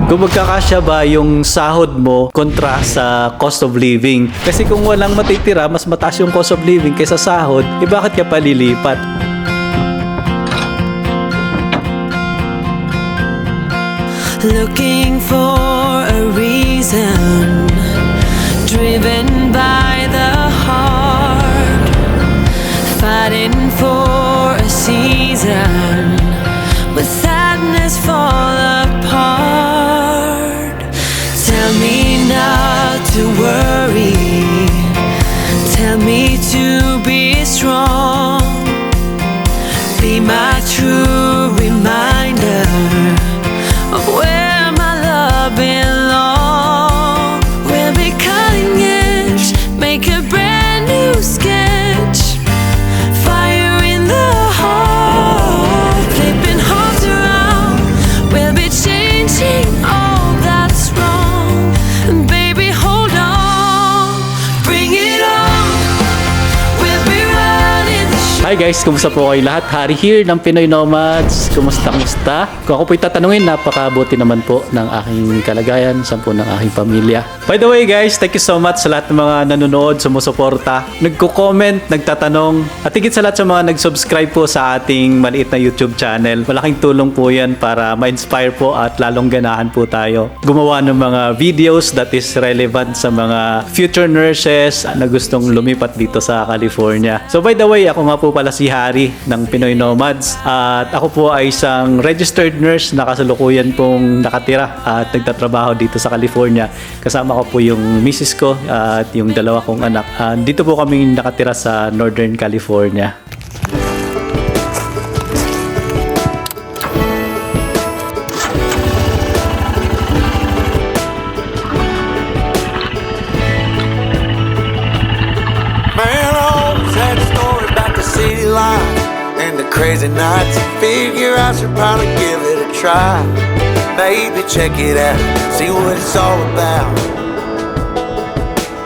Kung magkakasya ba yung sahod mo kontra sa cost of living. Kasi kung walang matitira, mas mataas yung cost of living kaysa sahod, bakit ka palilipat? Looking for a reason, driven by the heart, fighting for a season, but sadness fall apart. Tell me not to worry, tell me to be strong, be my true reminder of where my love belongs. We'll be cutting edge, make a brand new sketch. Fire in the heart, flipping hearts around. We'll be changing all that's wrong. And baby, hold on, bring it on. We'll be running the show. Hi guys, kumusta po kayo lahat? Hari here ng Pinoy Nomads. Kumusta? Kung ako po'y tatanungin, napakabuti naman po ng aking kalagayan, sampu ng aking pamilya. By the way guys, thank you so much sa lahat ng mga nanonood, sumusuporta, nagko-comment, nagtatanong, at higit sa lahat sa mga nag-subscribe po sa ating maliit na YouTube channel. Malaking tulong po yan para ma-inspire po at lalong ganahan po tayo gumawa ng mga videos that is relevant sa mga future nurses na gustong lumipat dito sa California. So by the way, ako nga po pala si Hari ng Pinoy Nomads at ako po ay isang registered nurse na kasalukuyan pong nakatira at nagtatrabaho dito sa California. Kasama ko po yung misis ko at yung dalawa kong anak. Dito po kami nakatira sa Northern California. Man, always had a story about the city life and the crazy nights. Figure I should probably give it a try. Maybe check it out, see what it's all about.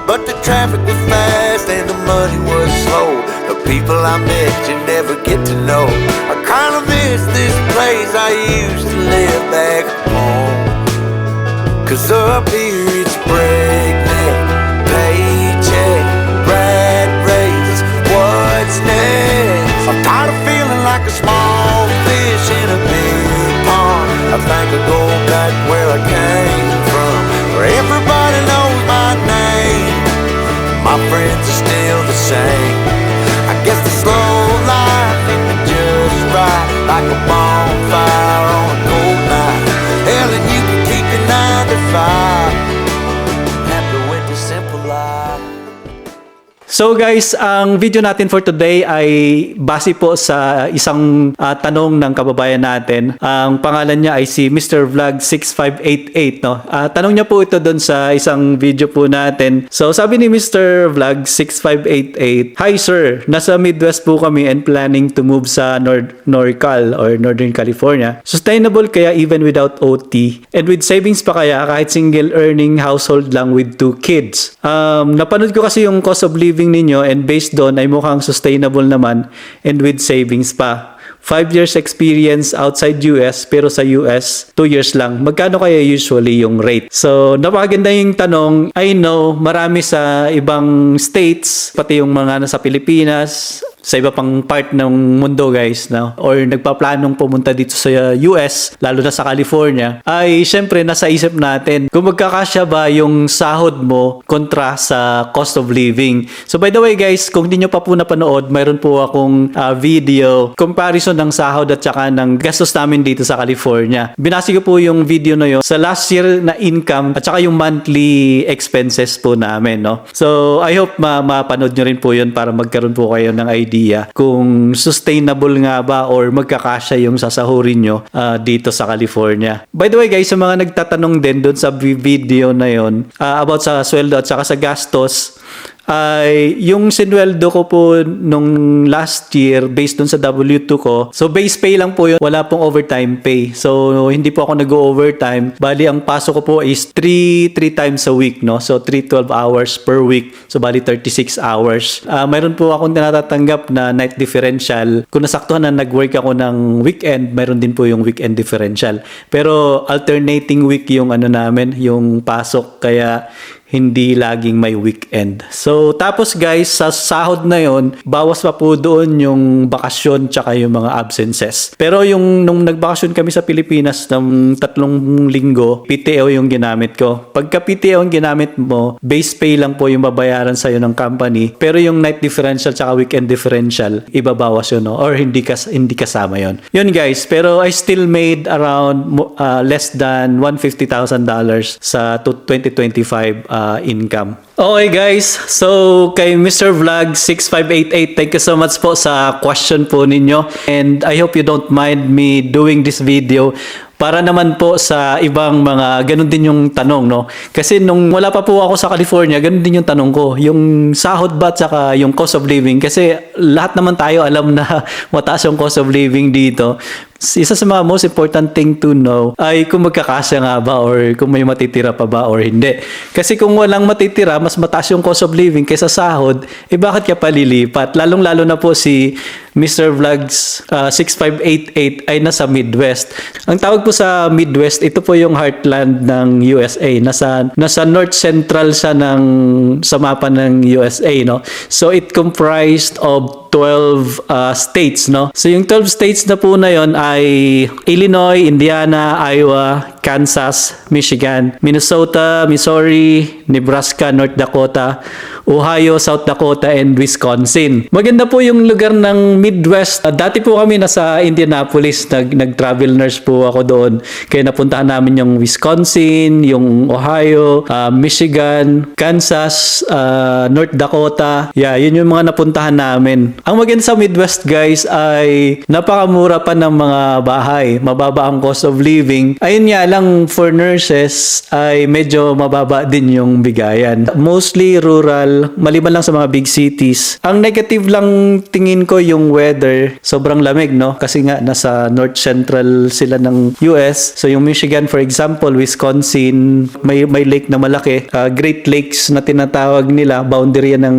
But the traffic was fast and the money was slow. The people I met you never get to know. I kinda miss this place I used to live back home. 'Cause up here it's breakneck, paycheck, rat race, what's next? I'm tired of feeling like a small fish in a big pond. I think I'll go back where I came from, where everybody knows my name. My friends are still the same. I guess the slow life hit me just right, like a bonfire on a cold night. Hell, and you can keep your 9 to 5. Happy with the simple life. So guys, ang video natin for today ay base po sa isang tanong ng kababayan natin. Ang pangalan niya ay si Mr. Vlog 6588, no? Tanong niya po ito doon sa isang video po natin. So sabi ni Mr. Vlog 6588, "Hi sir, nasa Midwest po kami and planning to move sa NorCal or Northern California. Sustainable kaya even without OT? And with savings pa kaya kahit single earning household lang with 2 kids?" Napanood ko kasi yung cost of living ninyo and based doon ay mukhang sustainable naman and with savings pa. 5 years experience outside US pero sa US 2 years lang. Magkano kaya usually yung rate? So napakaganda yung tanong. I know marami sa ibang states, pati yung mga nasa Pilipinas, sa iba pang part ng mundo guys, no? Or nagpaplanong pumunta dito sa US, lalo na sa California, ay syempre nasa isip natin kung magkakasya ba yung sahod mo kontra sa cost of living. So by the way guys, kung hindi nyo pa po napanood, mayroon po akong video comparison ng sahod at saka ng gastos namin dito sa California. Binasi ko po yung video na yun sa last year na income at saka yung monthly expenses po namin, no? So I hope mapanood nyo rin po yun para magkaroon po kayo ng idea kung sustainable nga ba or magkakasya yung sasahurin nyo dito sa California. By the way guys, sa mga nagtatanong din doon sa video na yon about sa sweldo at saka sa gastos, ay yung sinweldo ko po nung last year based dun sa W2 ko. So base pay lang po yun, wala pong overtime pay. So hindi po ako nag-overtime. Bali ang pasok ko po is 3 times a week, no? So 12 hours per week. So bali 36 hours. Mayroon po akong natatanggap na night differential. Kung nasaktuhan na nag-work ako ng weekend, mayroon din po yung weekend differential. Pero alternating week yung ano namin, yung pasok, kaya hindi laging may weekend. So, tapos guys, sa sahod na yon, bawas pa po doon yung bakasyon tsaka yung mga absences. Pero yung nung nagbakasyon kami sa Pilipinas ng 3 linggo, PTO yung ginamit ko. Pagka PTO yung ginamit mo, base pay lang po yung babayaran sa'yo ng company. Pero yung night differential tsaka weekend differential, ibabawas yun, no? Or hindi kasama yun. Yun guys, pero I still made around less than $150,000 sa 2025 income. Okay guys, so kay Mr. Vlog 6588, thank you so much po sa question po ninyo, and I hope you don't mind me doing this video para naman po sa ibang mga ganun din yung tanong, no? Kasi nung wala pa po ako sa California, ganun din yung tanong ko, yung sahod ba tsaka yung cost of living, kasi lahat naman tayo alam na mataas yung cost of living dito. Isa sa mga most important thing to know ay kung magkakasya nga ba or kung may matitira pa ba or hindi. Kasi kung walang matitira, mas mataas yung cost of living kaysa sahod, eh bakit ka palilipat? Lalong-lalo na po si Mr. Vlogs 6588 ay nasa Midwest. Ang tawag po sa Midwest, ito po yung heartland ng USA. Nasa North Central siya sa mapa ng USA, no? So it comprised of 12 states, no? So yung 12 states na po na yon ay Illinois, Indiana, Iowa, Kansas, Michigan, Minnesota, Missouri, Nebraska, North Dakota, Ohio, South Dakota, and Wisconsin. Maganda po yung lugar ng Midwest. Dati po kami nasa Indianapolis, nag-travel nurse po ako doon. Kaya napuntahan namin yung Wisconsin, yung Ohio, Michigan, Kansas, North Dakota. Yeah, yun yung mga napuntahan namin. Ang maganda sa Midwest guys ay napakamura pa ng mga bahay. Mababa ang cost of living. Ayun nga lang, for nurses ay medyo mababa din yung bigayan. Mostly rural, maliban lang sa mga big cities. Ang negative lang tingin ko yung weather. Sobrang lamig, no? Kasi nga nasa North Central sila ng US. So yung Michigan for example, Wisconsin, may lake na malaki. Great Lakes na tinatawag nila, boundary yan ng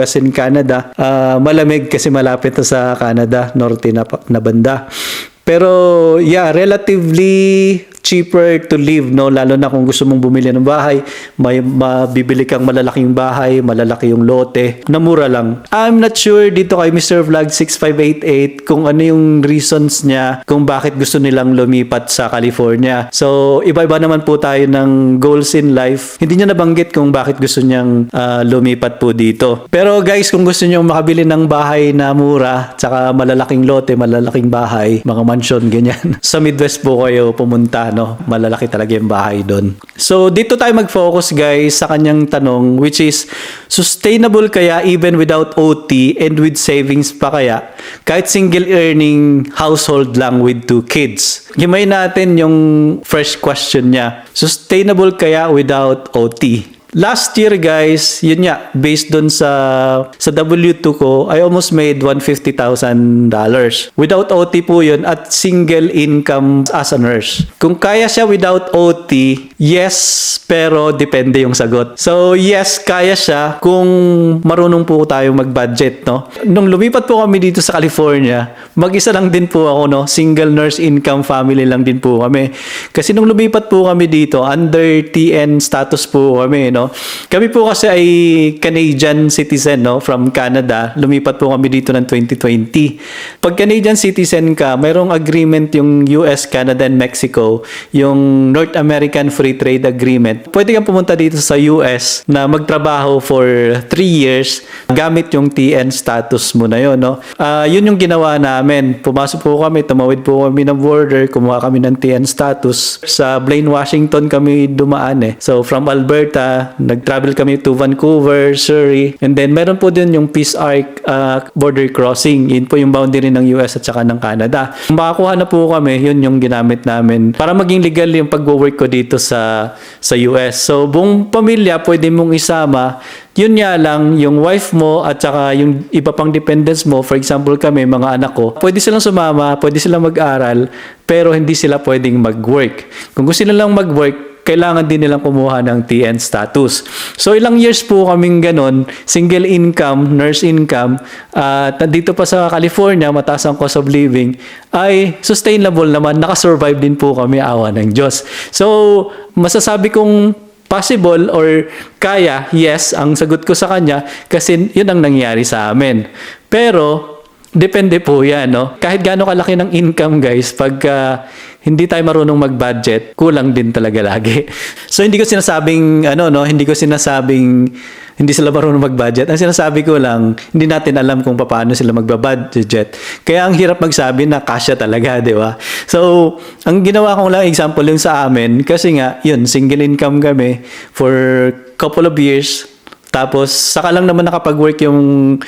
US and Canada. Malamig kasi malapit na sa Canada, norte na banda. Pero yeah, relatively cheaper to live, no? Lalo na kung gusto mong bumili ng bahay, may mabibili kang malalaking bahay, malalaki yung lote, na mura lang. I'm not sure dito kay Mr. Vlog 6588 kung ano yung reasons niya kung bakit gusto nilang lumipat sa California. So, iba-iba naman po tayo ng goals in life. Hindi niya nabanggit kung bakit gusto niyang lumipat po dito. Pero guys, kung gusto niyo makabili ng bahay na mura, tsaka malalaking lote, malalaking bahay, mga mansion, ganyan, sa Midwest po kayo pumunta, no? Malalaki talaga yung bahay doon. So, dito tayo mag-focus guys sa kanyang tanong, which is, sustainable kaya even without OT and with savings pa kaya? Kahit single earning household lang with 2 kids. Himayin natin yung first question niya. Sustainable kaya without OT? Last year guys, yun nga, based dun sa W2 ko, I almost made $150,000. Without OT po yun at single income as a nurse. Kung kaya siya without OT, yes, pero depende yung sagot. So yes, kaya siya kung marunong po tayo mag-budget, no? Nung lumipat po kami dito sa California, mag-isa lang din po ako, no? Single nurse income family lang din po kami. Kasi nung lumipat po kami dito, under TN status po kami, no? Kami po kasi ay Canadian citizen, no? From Canada. Lumipat po kami dito ng 2020. Pag Canadian citizen ka, mayroong agreement yung US, Canada, and Mexico, yung North American Free Trade Agreement. Pwede kang pumunta dito sa US na magtrabaho for 3 years gamit yung TN status mo na yun, no? Yun yung ginawa namin. Pumasok po kami, tumawid po kami ng border, kumuha kami ng TN status. Sa Blaine, Washington kami dumaan eh. So from Alberta, Nag-travel kami to Vancouver, Surrey, and then meron po din yung Peace Arc border crossing. Yun po yung boundary ng US at saka ng Canada. Kung makakuha na po kami, yun yung ginamit namin para maging legal yung pag-work ko dito sa US. So, buong pamilya pwede mong isama. Yun nga lang, yung wife mo at saka yung iba pang dependents mo, for example kami, mga anak ko, pwede silang sumama, pwede silang mag-aral, pero hindi sila pwedeng mag-work. Kung gusto nilang mag-work, kailangan din nilang kumuha ng TN status. So ilang years po kaming ganon, single income, nurse income, at dito pa sa California, mataas ang cost of living, ay sustainable naman, nakasurvive din po kami, awa ng Diyos. So masasabi kong possible or kaya, yes, ang sagot ko sa kanya kasi yun ang nangyari sa amin. Pero, depende po yan, no? Kahit gaano kalaki ng income, guys, pag hindi tayo marunong mag-budget, kulang din talaga lagi. So, hindi ko sinasabing, hindi ko sinasabing hindi sila marunong mag-budget. Ang sinasabi ko lang, hindi natin alam kung paano sila magbabudget. Kaya ang hirap magsabi na kasya talaga, di ba? So, ang ginawa kong lang example yung sa amin, kasi nga, yun, single income kami for couple of years. Tapos saka lang naman nakapag-work yung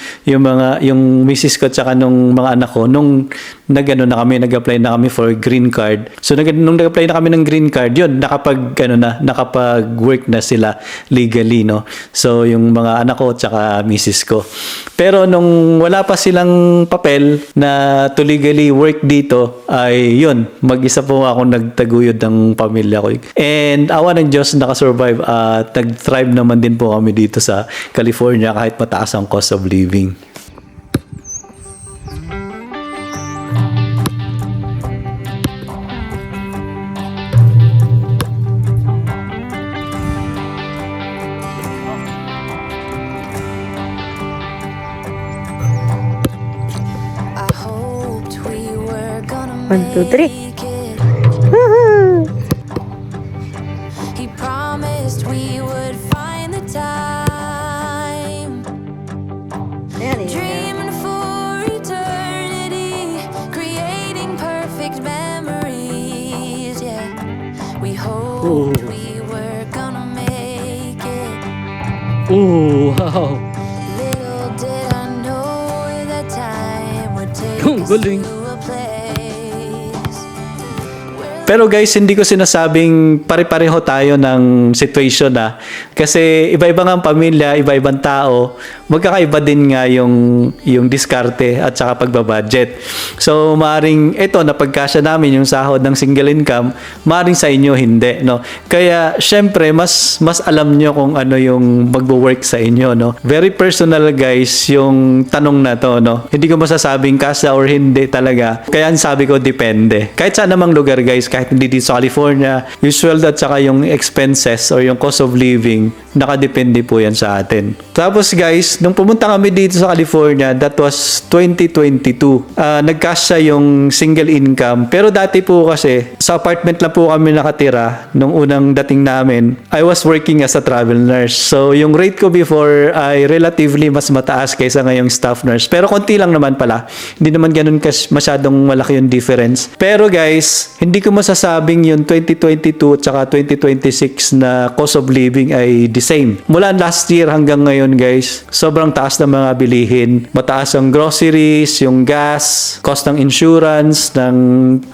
misis ko at saka nung mga anak ko nung nag-apply na kami for green card. So nung nag-apply na kami ng green card, yun nakapag-work na sila legally, no. So yung mga anak ko at saka misis ko. Pero nung wala pa silang papel na to legally work dito, ay yun, mag-isa po ako nagtaguyod ng pamilya ko. And awa ng Diyos, nakasurvive at nag-thrive naman din po kami dito sa California kahit mataas ang cost of living. I hoped we were gonna 1, 2, 3. make it. He promised we would find the time. Dreaming for eternity, creating perfect memories. Yeah, we hoped we were gonna make it. Ooh, wow. Little did I know that time would take Ang us galing. to a place where Pero guys, hindi ko sinasabing pare-pareho tayo ng situation na. Kasi iba-iba nga ang pamilya, iba-ibang tao, magkakaiba din nga yung diskarte at saka pagbabudget. So, maaring ito, napagkasya namin yung sahod ng single income, maaring sa inyo hindi, no? Kaya, syempre, mas alam nyo kung ano yung magwo-work sa inyo, no? Very personal, guys, yung tanong na to, no? Hindi ko masasabing kasya or hindi talaga. Kaya ang sabi ko, depende. Kahit saan namang lugar, guys, kahit hindi dito sa California, yung sweldo at saka yung expenses or yung cost of living, nakadepende po yan sa atin. Tapos guys, nung pumunta kami dito sa California, that was 2022. Nagkasya yung single income. Pero dati po kasi, sa apartment lang po kami nakatira nung unang dating namin. I was working as a travel nurse. So yung rate ko before ay relatively mas mataas kaysa ngayong staff nurse. Pero konti lang naman pala. Hindi naman ganun masyadong malaki yung difference. Pero guys, hindi ko masasabing yung 2022 at saka 2026 na cost of living ay the same. Mula last year hanggang ngayon guys, sobrang taas ng mga bilihin. Mataas ang groceries, yung gas, cost ng insurance, ng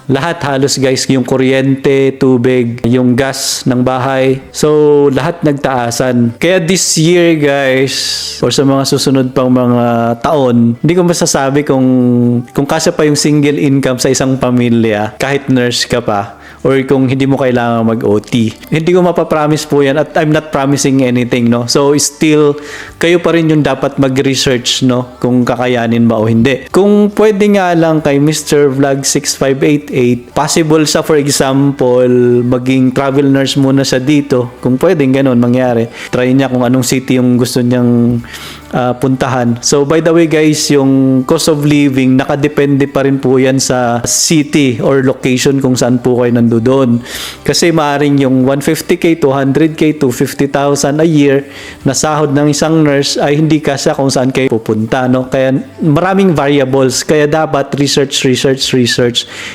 lahat halos guys, yung kuryente, tubig, yung gas ng bahay. So, lahat nagtaasan. Kaya this year guys, or sa mga susunod pang mga taon, hindi ko masasabi kung kasya pa yung single income sa isang pamilya, kahit nurse ka pa, or kung hindi mo kailangan mag-OT. Hindi ko mapapromise po yan at I'm not promising anything, no? So, still, kayo pa rin yung dapat mag-research, no? Kung kakayanin ba o hindi. Kung pwede nga lang kay Mr. Vlog 6588, possible sa, for example, maging travel nurse muna siya dito. Kung pwedeng ganun mangyari. Try niya kung anong city yung gusto niyang puntahan. So, by the way guys, yung cost of living, nakadepende pa rin po yan sa city or location kung saan po kayo nandun pondo doon. Kasi maaaring yung 150k, 200k, 250,000 a year na sahod ng isang nurse ay hindi kasya kung saan kayo pupunta, no? Kaya maraming variables, kaya dapat research.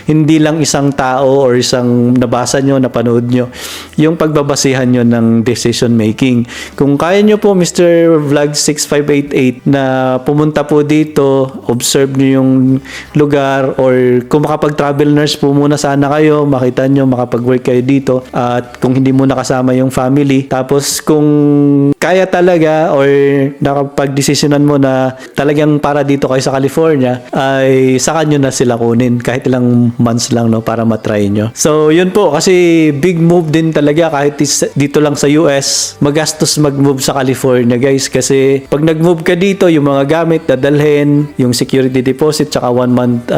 Hindi lang isang tao or isang nabasa nyo, napanood nyo yung pagbabasihan nyo ng decision making. Kung kaya nyo po, Mr. Vlog 6588, na pumunta po dito, observe nyo yung lugar, or kung makapag-travel nurse po muna sana kayo, makita nyo, makapag-work kayo dito, at kung hindi mo nakasama yung family, tapos kung kaya talaga or nakapag-desisyonan mo na talagang para dito kayo sa California, ay saka nyo na sila kunin kahit ilang months lang, no, para matry nyo. So yun po, kasi big move din talaga kahit dito lang sa US, magastos mag-move sa California, guys, kasi pag nag-move ka dito, yung mga gamit dadalhin, yung security deposit, tsaka 1 month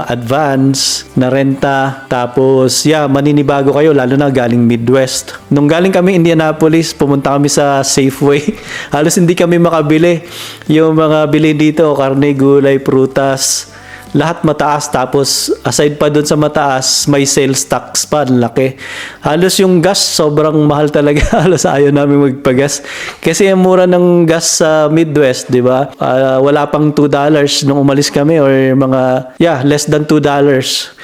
advance na renta, tapos maninibago kayo, lalo na galing Midwest. Nung galing kami Indianapolis, pumunta kami sa Safeway. Halos hindi kami makabili. Yung mga bili dito, karne, gulay, prutas, lahat mataas. Tapos aside pa dun sa mataas, may sales tax pa, laki. Halos yung gas sobrang mahal talaga. Halos ayaw namin magpagas kasi ang mura ng gas sa Midwest, di ba? Wala pang $2 nung umalis kami, or mga less than $2.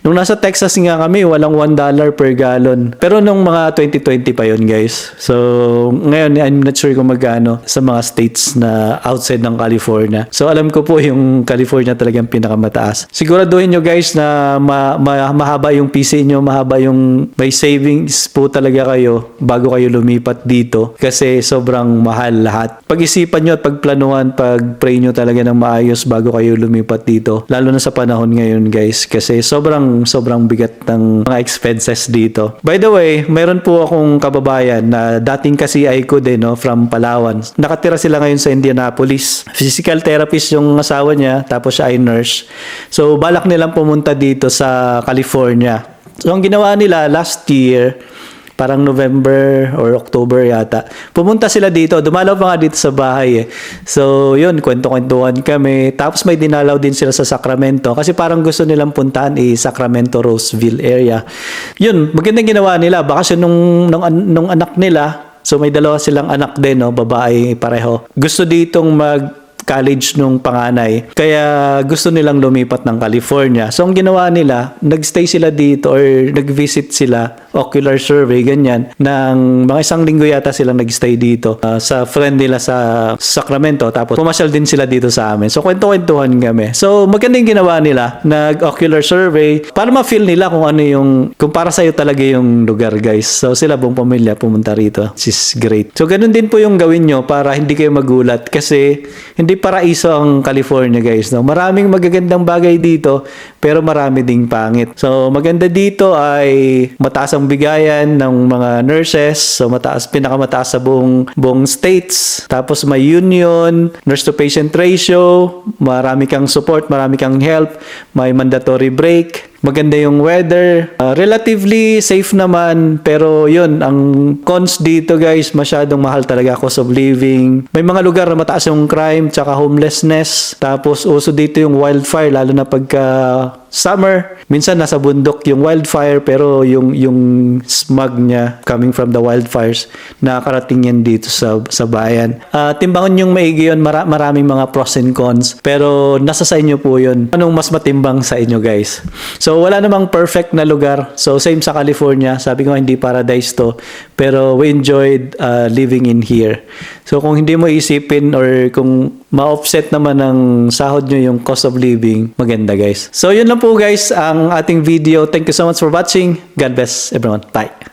Nung nasa Texas nga kami, walang $1 per gallon. Pero nung mga 2020 pa yun, guys. So ngayon, I'm not sure kung magkano sa mga states na outside ng California. So alam ko po yung California talagang pinakamataas. Siguraduhin nyo, guys, na mahaba yung PC nyo, mahaba yung may savings po talaga kayo bago kayo lumipat dito, kasi sobrang mahal lahat. Pag-isipan nyo at pagplanuhan, pag-pray nyo talaga ng maayos bago kayo lumipat dito, lalo na sa panahon ngayon, guys, kasi sobrang bigat ng mga expenses dito. By the way, mayroon po akong kababayan na dating kasi ko din, no, from Palawan. Nakatira sila ngayon sa Indianapolis. Physical therapist yung asawa niya, tapos siya ay nurse. So, balak nilang pumunta dito sa California. So, ang ginawa nila last year, parang November or October yata, pumunta sila dito. Dumalaw pa nga dito sa bahay eh. So, yun, kwento-kwentuhan kami. Tapos may dinalaw din sila sa Sacramento kasi parang gusto nilang puntahan Sacramento, Roseville area. Yun, magandang ginawa nila. Bakasyon nung anak nila. So, may dalawa silang anak din, no? Babae pareho. Gusto ditong college nung panganay. Kaya gusto nilang lumipat ng California. So, ang ginawa nila, nagstay sila dito or nag-visit sila, ocular survey, ganyan, ng mga 1 linggo yata silang nagstay dito sa friend nila sa Sacramento. Tapos, pumasyal din sila dito sa amin. So, kwento-kwentuhan kami. So, magandang ginawa nila, nag-ocular survey para ma-feel nila kung ano kung para sa'yo talaga yung lugar, guys. So, sila buong pamilya pumunta rito. This is great. So, ganun din po yung gawin nyo para hindi kayo magulat, kasi hindi paraiso ang California, guys, no? Maraming magagandang bagay dito, pero marami ding pangit. So, maganda dito ay mataas ang bigayan ng mga nurses. So, pinakamataas sa buong states. Tapos may union, nurse to patient ratio, marami kang support, marami kang help, may mandatory break. Maganda yung weather. Relatively safe naman, pero yun, ang cons dito, guys, masyadong mahal talaga, cost of living. May mga lugar na mataas yung crime, tsaka homelessness. Tapos uso dito yung wildfire, lalo na pagka summer. Minsan nasa bundok yung wildfire, pero yung smog niya coming from the wildfires, nakakarating yan dito sa bayan. Timbangan yung maigi yun, maraming mga pros and cons, pero nasa sa inyo po yun. Anong mas matimbang sa inyo, guys? So, wala namang perfect na lugar. So, same sa California. Sabi ko, hindi paradise to. Pero we enjoyed living in here. So, kung hindi mo isipin or kung ma-offset naman ng sahod nyo yung cost of living, maganda, guys. So, yun lang po, guys, ang ating video. Thank you so much for watching. God bless everyone. Bye.